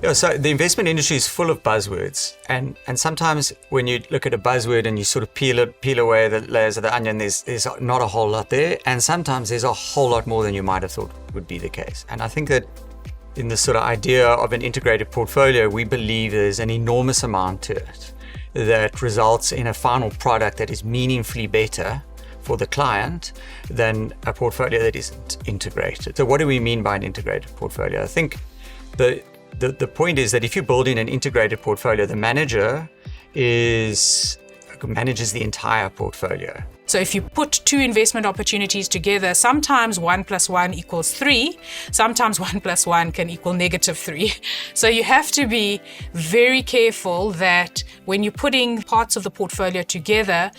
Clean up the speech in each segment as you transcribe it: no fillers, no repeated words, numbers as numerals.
Yeah, so the investment industry is full of buzzwords, and sometimes when you look at a buzzword and you sort of peel away the layers of the onion, there's not a whole lot there, and sometimes there's a whole lot more than you might have thought would be the case. And I think that in this sort of idea of an integrated portfolio, we believe there's an enormous amount to it that results in a final product that is meaningfully better for the client than a portfolio that isn't integrated. So what do we mean by an integrated portfolio? I think the point is that if you're building an integrated portfolio, the manager manages the entire portfolio. So if you put two investment opportunities together, sometimes 1 + 1 = 3, sometimes 1 + 1 can equal -3. So you have to be very careful that when you're putting parts of the portfolio together,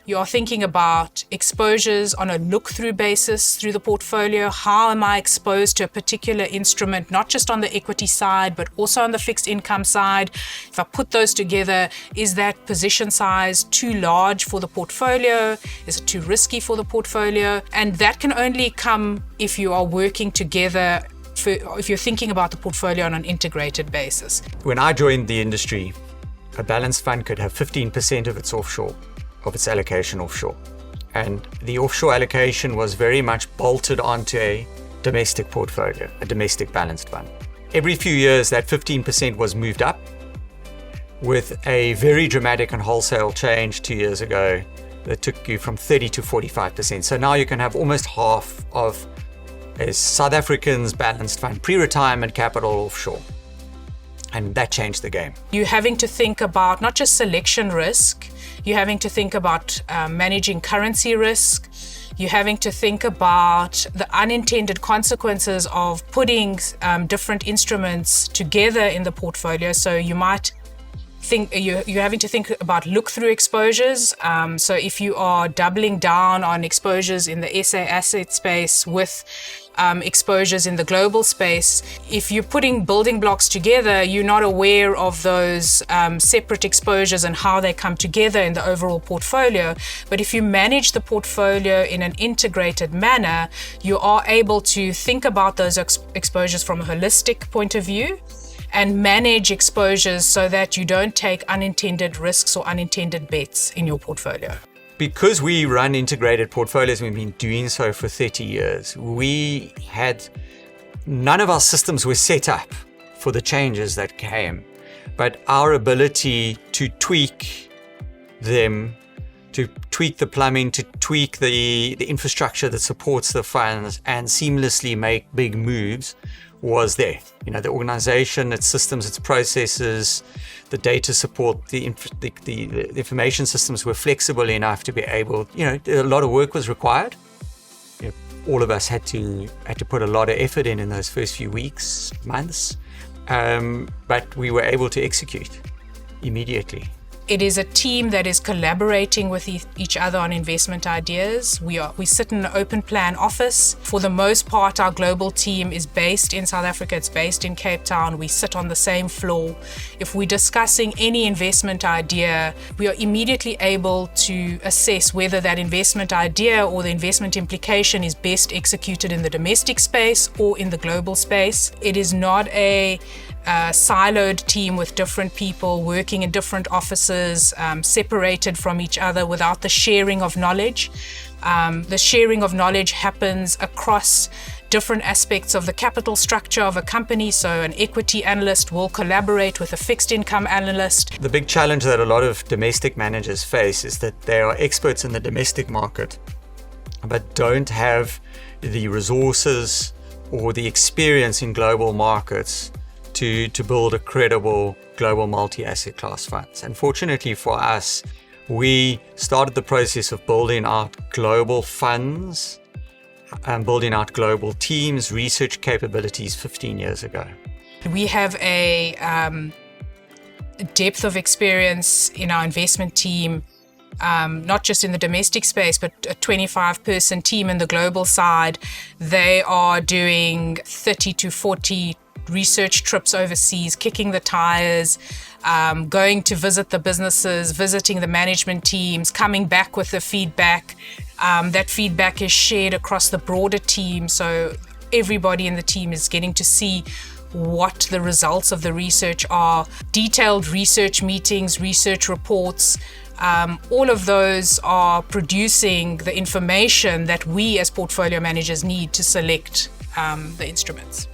you are thinking about exposures on a look-through basis through the portfolio. How am I exposed to a particular instrument, not just on the equity side, but also on the fixed income side? If I put those together, is that position size too large for the portfolio? Is it too risky for the portfolio? And that can only come if you are working together, if you're thinking about the portfolio on an integrated basis. When I joined the industry, a balanced fund could have 15% of its allocation offshore. And the offshore allocation was very much bolted onto a domestic portfolio, a domestic balanced fund. Every few years, that 15% was moved up with a very dramatic and wholesale change 2 years ago that took you from 30 to 45%. So now you can have almost half of a South African's balanced fund, pre-retirement capital offshore. And that changed the game. You're having to think about not just selection risk, you're having to think about managing currency risk. You're having to think about the unintended consequences of putting different instruments together in the portfolio. So you might think you're having to think about look-through exposures. So if you are doubling down on exposures in the SA asset space with exposures in the global space, if you're putting building blocks together, you're not aware of those separate exposures and how they come together in the overall portfolio. But if you manage the portfolio in an integrated manner, you are able to think about those exposures from a holistic point of view and manage exposures so that you don't take unintended risks or unintended bets in your portfolio. Because we run integrated portfolios, we've been doing so for 30 years, none of our systems were set up for the changes that came, but our ability to tweak them, to tweak the plumbing, to tweak the infrastructure that supports the funds and seamlessly make big moves was there. The organization, its systems, its processes, the data support, the information systems were flexible enough to be able, a lot of work was required. All of us had to put a lot of effort in those first few weeks, months, but we were able to execute immediately. It is a team that is collaborating with each other on investment ideas. We sit in an open plan office. For the most part, our global team is based in South Africa. It's based in Cape Town. We sit on the same floor. If we're discussing any investment idea, we are immediately able to assess whether that investment idea or the investment implication is best executed in the domestic space or in the global space. It is not a siloed team with different people working in different offices, separated from each other without the sharing of knowledge. The sharing of knowledge happens across different aspects of the capital structure of a company. So an equity analyst will collaborate with a fixed income analyst. The big challenge that a lot of domestic managers face is that they are experts in the domestic market, but don't have the resources or the experience in global markets to build a credible global multi-asset class funds. And fortunately for us, we started the process of building out global funds and building out global teams, research capabilities 15 years ago. We have a depth of experience in our investment team, not just in the domestic space, but a 25-person team in the global side. They are doing 30 to 40 research trips overseas, kicking the tires, going to visit the businesses, visiting the management teams, coming back with the feedback. That feedback is shared across the broader team, so everybody in the team is getting to see what the results of the research are, detailed research meetings, research reports. All of those are producing the information that we as portfolio managers need to select the instruments.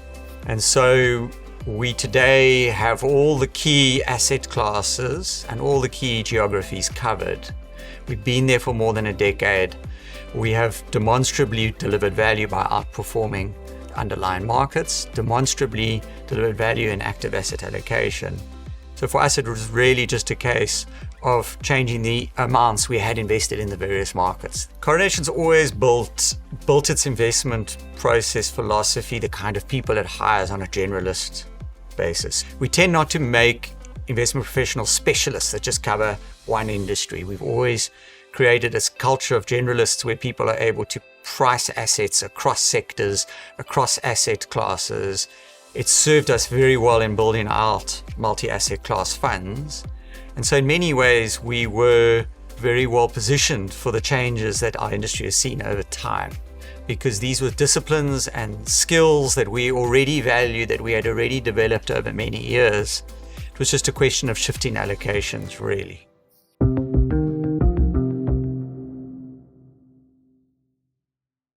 And so we today have all the key asset classes and all the key geographies covered. We've been there for more than a decade. We have demonstrably delivered value by outperforming underlying markets, demonstrably delivered value in active asset allocation. So for us, it was really just a case of changing the amounts we had invested in the various markets. Coronation's always built its investment process philosophy, the kind of people it hires on a generalist basis. We tend not to make investment professionals specialists that just cover one industry. We've always created this culture of generalists where people are able to price assets across sectors, across asset classes. It's served us very well in building out multi-asset class funds. And so in many ways, we were very well positioned for the changes that our industry has seen over time, because these were disciplines and skills that we already valued, that we had already developed over many years. It was just a question of shifting allocations, really.